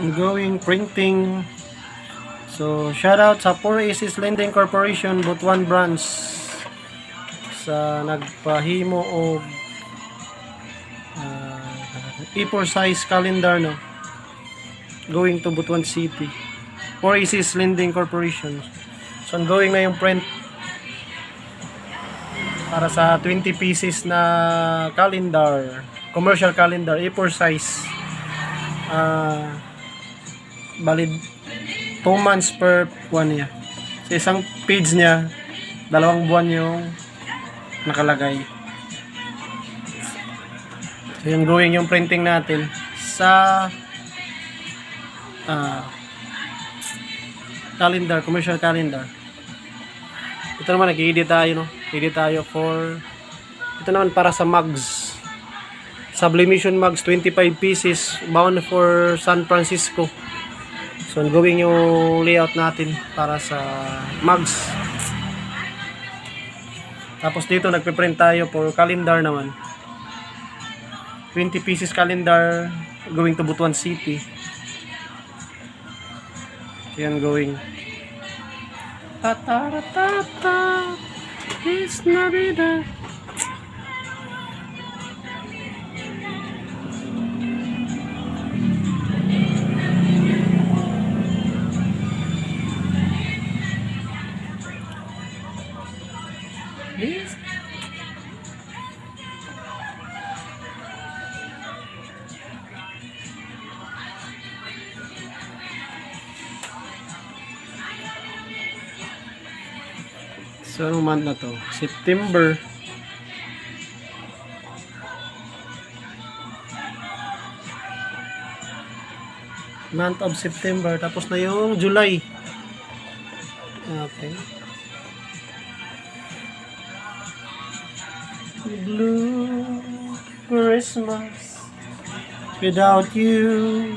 ongoing printing. So shout out sa 4Aces Lending Corporation Butuan branch sa nagpahimo og A4 size calendar, no, going to Butuan City. 4Aces Lending Corporation. So ongoing na yung print para sa 20 pieces na calendar, commercial calendar, A4 size. Valid 2 months per one niya. Sa isang page niya, 2 buwan yung nakalagay. So yung going yung printing natin sa calendar, commercial calendar. Ito naman, nag-edit tayo, no? Edit tayo for, ito naman para sa mugs. Sublimation mugs, 25 pieces, bound for San Francisco. So, ongoing yung layout natin para sa mugs. Tapos dito, nagpiprint tayo for calendar naman. 20 pieces calendar going to Butuan City. Yan going. Ta-ta-ra-ta-ta, it's Navidad. Yes. So, anong month na to? September. Month of September. Tapos na yung July. Okay. Blue Christmas without you.